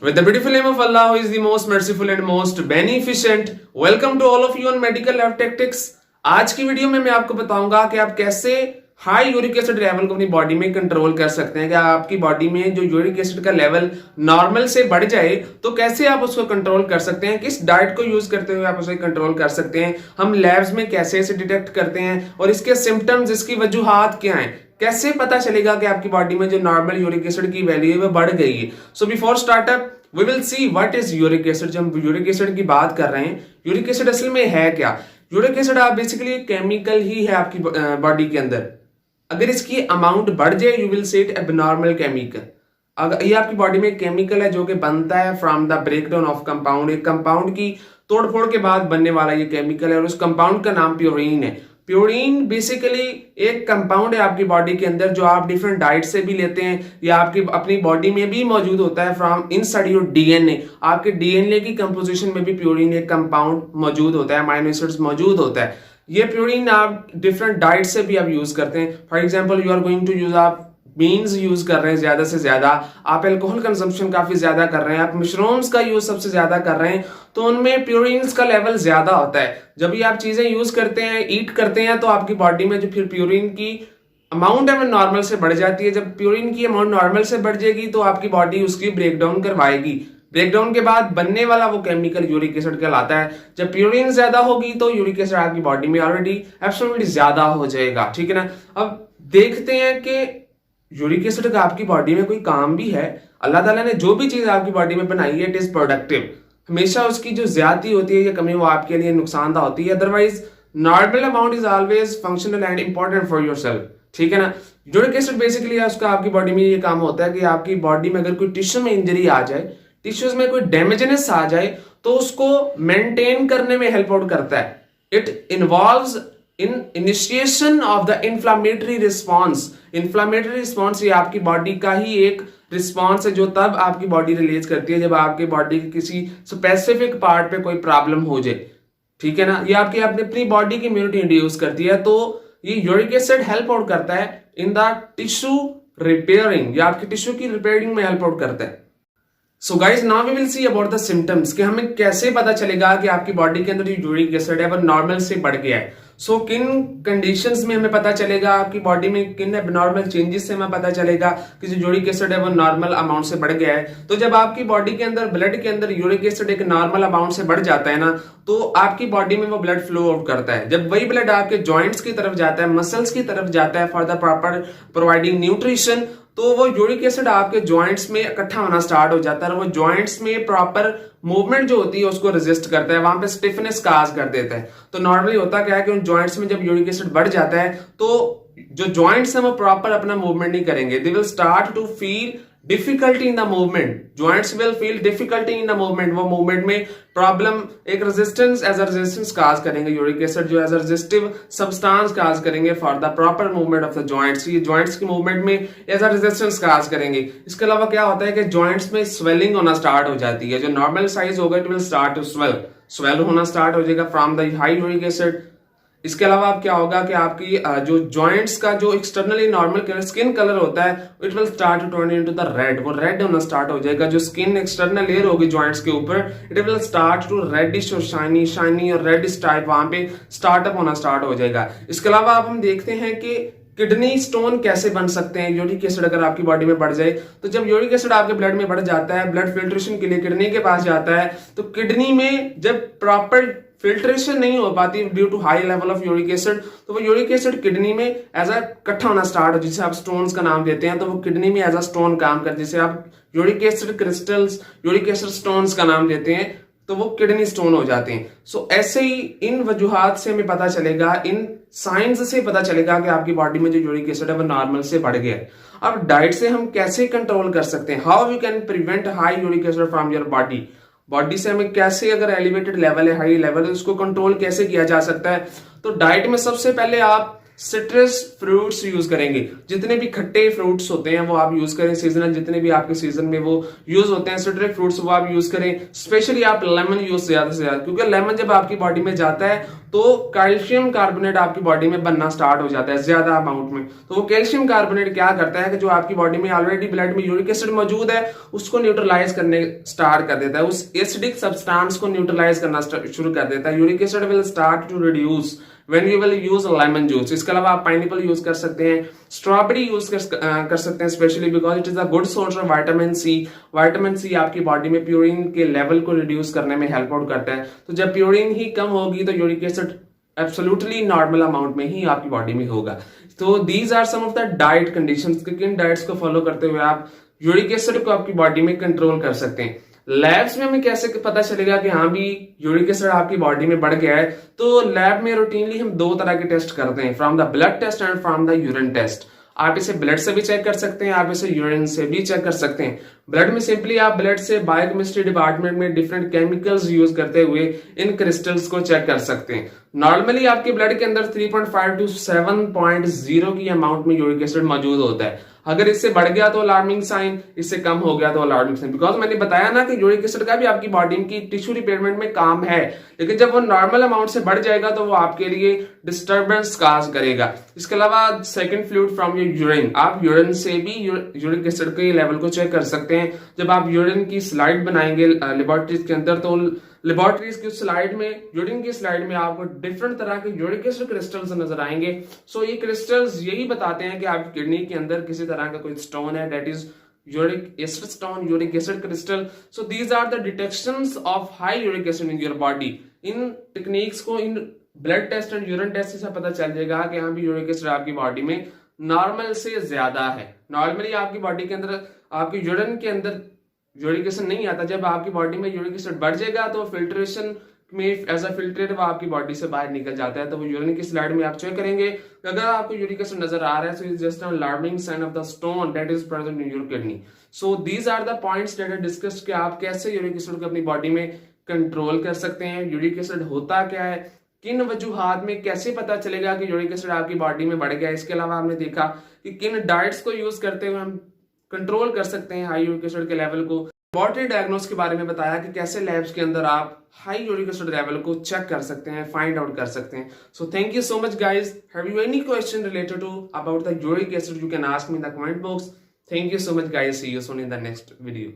With the beautiful name of Allah, who is the most merciful and most beneficent, welcome to all of you on Medical Lab Tactics। आज की video में मैं आपको बताऊंगा कि आप कैसे हाई यूरिक एसिड लेवल को अपनी बॉडी में कंट्रोल कर सकते हैं। कि आपकी बॉडी में जो यूरिक एसिड का लेवल नॉर्मल से बढ़ जाए तो कैसे आप उसको कंट्रोल कर सकते हैं, किस डाइट को यूज करते हुए आप उसे कंट्रोल कर सकते हैं, हम लैब्स में कैसे इसे डिटेक्ट करते हैं और इसके सिम्टम्स, इसकी वजूहात क्या हैं, कैसे पता चलेगा कि आपकी बॉडी में जो नॉर्मल यूरिक एसिड की वैल्यू है वो बढ़ गई है। So before start up we will see what is uric acid. जब हम यूरिक एसिड की बात कर रहे हैं, यूरिक एसिड असल में है क्या? यूरिक एसिड आप बेसिकली केमिकल ही है आपकी बॉडी के अंदर। अगर इसकी अमाउंट बढ़ जाए you will say it abnormal chemical. अगर ये आपकी बॉडी में केमिकल है जो कि बनता है from the breakdown of compound. एक कंपाउंड की तोड़फोड़ के बाद बनने वाला ये केमिकल है और उस कंपाउंड का नाम प्योरीन है। प्योरीन बेसिकली एक कंपाउंड है आपकी बॉडी के अंदर जो आप डिफरेंट डाइट से भी लेते हैं या आपकी अपनी बॉडी में भी मौजूद होता है फ्रॉम इनसाइड योर डीएनए। आपके डीएनए की कंपोजिशन में भी प्योरीन एक कंपाउंड मौजूद होता है, अमाइनो एसिड्स मौजूद होता है। ये प्योरीन आप डिफरेंट डाइट से भी आप यूज करते हैं। For example you are going to use, आप बीन्स यूज कर रहे हैं ज्यादा से ज्यादा, आप अल्कोहल कंजम्पशन काफी ज्यादा कर रहे हैं, आप मशरूम्स का यूज सबसे ज्यादा कर रहे हैं, तो उनमें प्योरीन्स का लेवल ज्यादा होता है। जब भी आप चीजें यूज करते हैं, ईट करते हैं, तो आपकी बॉडी में जो फिर प्योरीन की अमाउंट है वो नॉर्मल से बढ़ जाती है। जब प्योरीन की अमाउंट नॉर्मल से बढ़ जाएगी तो आपकी बॉडी उसकी ब्रेकडाउन करवाएगी। ब्रेकडाउन के बाद बनने वाला वो केमिकल यूरिक एसिड कहलाता है। जब प्योरीन ज्यादा होगी तो यूरिक एसिड आपकी बॉडी में ऑलरेडी एब्सोल्युटली ज्यादा हो जाएगा। ठीक है ना। अब देखते हैं कि यूरिक एसिड का आपकी बॉडी में कोई काम भी है। अल्लाह ताला ने जो भी चीज आपकी बॉडी में बनाई है इट इज प्रोडक्टिव। हमेशा उसकी जो ज्यादती होती है या कमी वो आपके लिए नुकसानदा होती है। Otherwise normal amount is always functional and important for yourself. ठीक है ना। यूरिक एसिड बेसिकली उसका आपकी बॉडी में ये काम होता है कि आपकी बॉडी में अगर कोई टिश्यू में इंजरी आ जाए, टिश्यूज में कोई डैमेजनेस आ जाए, तो उसको मेंटेन करने में हेल्प आउट करता है। It involves in initiation of the inflammatory response. Inflammatory response ये आपकी बॉडी का ही एक रिस्पॉन्स है जो तब आपकी बॉडी रिलीज करती है जब आपकी बॉडी के किसी स्पेसिफिक पार्ट पे कोई प्रॉब्लम हो जाए। ठीक है ना। ये आपकी अपनी बॉडी की इम्यूनिटी इंड्यूस करती है। तो ये यूरिक एसिड हेल्प आउट करता है इन द टिश्यू रिपेयरिंग, या आपकी टिश्यू की रिपेयरिंग में हेल्प आउट करता है। So guys now we will see about the symptoms कि हमें कैसे पता चलेगा कि आपकी बॉडी के अंदर जो यूरिक एसिड है वो नॉर्मल से बढ़ गया है। सो किन कंडीशंस में हमें पता चलेगा, आपकी बॉडी में किन एबनॉर्मल चेंजेस से हमें पता चलेगा कि जो यूरिक एसिड है वो नॉर्मल अमाउंट से बढ़ गया है। तो जब आपकी बॉडी के अंदर ब्लड के अंदर यूरिक एसिड एक नॉर्मल अमाउंट से बढ़ जाता है ना, तो आपकी बॉडी में वो ब्लड फ्लो आउट करता है। जब वही ब्लड आपके जॉइंट्स की तरफ जाता है, मसल्स की तरफ जाता है for the proper providing nutrition, तो वो यूरिक एसिड आपके जॉइंट्स में इकट्ठा होना स्टार्ट हो जाता है और वो जॉइंट्स में प्रॉपर मूवमेंट जो होती है उसको रेजिस्ट करता है, वहां पे स्टिफनेस काज कर देता है। तो नॉर्मली होता क्या है कि उन जॉइंट्स में जब यूरिक एसिड बढ़ जाता है तो जो जॉइंट्स हैं वो प्रॉपर अपना मूवमेंट नहीं करेंगे। They will start to feel difficulty in the movement. Joints will feel difficulty in the movement. वो मूवमेंट में प्रॉब्लम, एक resistance as a resistance cause करेंगे। यूरिक एसिड जो as a resistive substance cause करेंगे for the proper movement of the joints. ये joints की movement में as a resistance cause करेंगे। इसके अलावा क्या होता है कि जॉइंट्स में स्वेलिंग होना स्टार्ट हो जाती है। जो नॉर्मल साइज होगा it will start to swell होना स्टार्ट हो जाएगा from the high uric acid. इसके अलावा अब क्या होगा कि आपकी जो जॉइंट्स का जो externally normal colour skin colour होता है it will start to turn into the red. वो रेड होना स्टार्ट हो जाएगा। जो स्किन एक्सटर्नल लेयर होगी जॉइंट्स के ऊपर it will start to reddish और शाइनी और रेडिश टाइप वहां पे स्टार्टअप होना स्टार्ट हो जाएगा। इसके अलावा अब हम देखते हैं कि किडनी स्टोन कैसे बन सकते हैं यूरिक एसिड अगर आपकी बॉडी में बढ़ जाए। तो जब यूरिक एसिड आपके ब्लड में बढ़ जाता है, ब्लड फिल्ट्रेशन के लिए किडनी के पास जाता है, तो किडनी में जब प्रॉपर फिल्ट्रेशन नहीं हो पाती due to high level of uric acid, तो वो यूरिक एसिड किडनी में एज अ इकट्ठा होना स्टार्ट हो, जिसे आप स्टोन्स का नाम देते हैं। तो वो किडनी में एज अ स्टोन काम करते हैं, जिसे आप uric acid crystals, uric acid stones का नाम देते हैं, तो वो किडनी स्टोन हो जाते हैं। सो ऐसे ही इन वजूहात से हमें पता चलेगा, इन साइंस से पता चलेगा कि आपकी बॉडी में जो यूरिक एसिड है वो नॉर्मल से बढ़ गया है। अब डाइट से हम कैसे कंट्रोल कर सकते हैं, how we can prevent high uric acid from your body. Body से हमें कैसे, अगर एलिवेटेड लेवल है, हाई लेवल है, उसको कंट्रोल कैसे किया जा सकता है। तो डाइट में सबसे पहले आप सिट्रस फ्रूट्स यूज करेंगे। जितने भी खट्टे फ्रूट्स होते हैं वो आप यूज करें, सीजनल जितने भी आपके सीजन में वो यूज होते हैं सिट्रिक फ्रूट्स वो आप यूज करें। स्पेशली आप लेमन यूज ज्यादा से ज्यादा, क्योंकि लेमन जब आपकी बॉडी में जाता है तो कैल्शियम कार्बोनेट आपकी बॉडी में बनना स्टार्ट हो जाता है ज्यादा अमाउंट में। तो वो कैल्शियम कार्बोनेट क्या करता है कि जो आपकी बॉडी में ऑलरेडी ब्लड में यूरिक एसिड मौजूद है उसको न्यूट्रलाइज करने स्टार्ट कर देता है, उस एसिडिक सब्सटेंस को न्यूट्रलाइज करना शुरू कर देता है। Uric acid will start to reduce when you will use lemon juice। इसके अलावा आप पाइनएप्पल यूज कर सकते हैं, स्ट्रॉबेरी यूज कर सकते हैं, specially because it is a good source of vitamin C. Vitamin C आपकी बॉडी में प्यूरिन के लेवल को रिड्यूस करने में हेल्प आउट करता है। तो जब प्यूरिन ही कम होगी तो uric acid absolutely normal amount में ही आपकी बॉडी में होगा। तो these are some of the diet conditions कि किन डाइट्स को फॉलो करते हुए आप यूरिक एसिड को आपकी बॉडी में कंट्रोल कर सकते हैं। लैब्स में हमें कैसे पता चलेगा कि हाँ भी यूरिक एसिड आपकी बॉडी में बढ़ गया है? तो लैब में रूटीनली हम दो तरह के टेस्ट करते हैं, from the blood test and from the urine test. आप इसे ब्लड से भी चेक कर सकते हैं, आप इसे यूरिन से भी चेक कर सकते हैं। ब्लड में सिंपली आप ब्लड से बायोकेमिस्ट्री डिपार्टमेंट में डिफरेंट केमिकल्स यूज करते हुए इन क्रिस्टल्स को चेक कर सकते हैं। नॉर्मली आपके ब्लड के अंदर 3.5 टू 7.0 की अमाउंट में यूरिक एसिड मौजूद होता है। अगर इससे बढ़ गया तो अलार्मिंग साइन, इससे कम हो गया तो अलार्मिंग साइन। बिकॉज मैंने बताया ना कि यूरिक एसिड का भी आपकी बॉडी की टिश्यू रिपेयरमेंट में काम है, लेकिन जब वो नॉर्मल अमाउंट से बढ़ जाएगा तो वो आपके लिए डिस्टर्बेंस काज करेगा। इसके अलावा second fluid from your urine, आप यूरिन से भी यूरिक एसिड के लेवल को चेक कर सकते हैं। जब आप यूरिन की स्लाइड बनाएंगे लेबोरेटरीज के अंदर तो लेबोरेटरीज की स्लाइड में, यूरिन की स्लाइड में आपको डिफरेंट तरह के यूरिक एसिड क्रिस्टल्स नजर आएंगे। सो ये क्रिस्टल्स यही बताते हैं कि आपकी किडनी के अंदर किसी तरह का कोई स्टोन है, that is uric acid stone, uric acid crystal. So these are the detections of high uric acid in your body. इन टेक्निक्स को, इन blood test and urine test से पता चल जाएगा कि हाँ भी यूरिक एसिड आपकी बॉडी में नॉर्मल से ज्यादा है। नॉर्मली आपकी बॉडी के अंदर, आपके यूरिन के अंदर यूरिक एसिड नहीं आता। जब आपकी बॉडी में यूरिक एसिड बढ़ जाएगा तो फिल्ट्रेशन में एज अ फिल्ट्रेट वो आपकी बॉडी से बाहर निकल जाता है। तो वो यूरिन की स्लाइड में आप चेक करेंगे, अगर आपको यूरिक एसिड नजर आ रहा है, so it's just a alarming sign of the stone that is present in your kidney. So these are the points that are discussed कि आप कैसे यूरिक एसिड को अपनी बॉडी में कंट्रोल कर सकते हैं। यूरिक एसिड होता क्या है, किन वजूहात में कैसे पता चलेगा कि यूरिक एसिड आपकी बॉडी में बढ़ गया। इसके अलावा हमने देखा कि किन डाइट्स को यूज करते हुए हम कंट्रोल कर सकते हैं हाई यूरिक एसिड के लेवल को। लेबोरेटरी डायग्नोस के बारे में बताया कि कैसे लैब्स के अंदर आप हाई यूरिक एसिड लेवल को चेक कर सकते हैं, फाइंड आउट कर सकते हैं। So thank you so much guys. Have you any question related to about the uric acid, you can ask me in the comment box. Thank you so much guys, see you soon in the next video.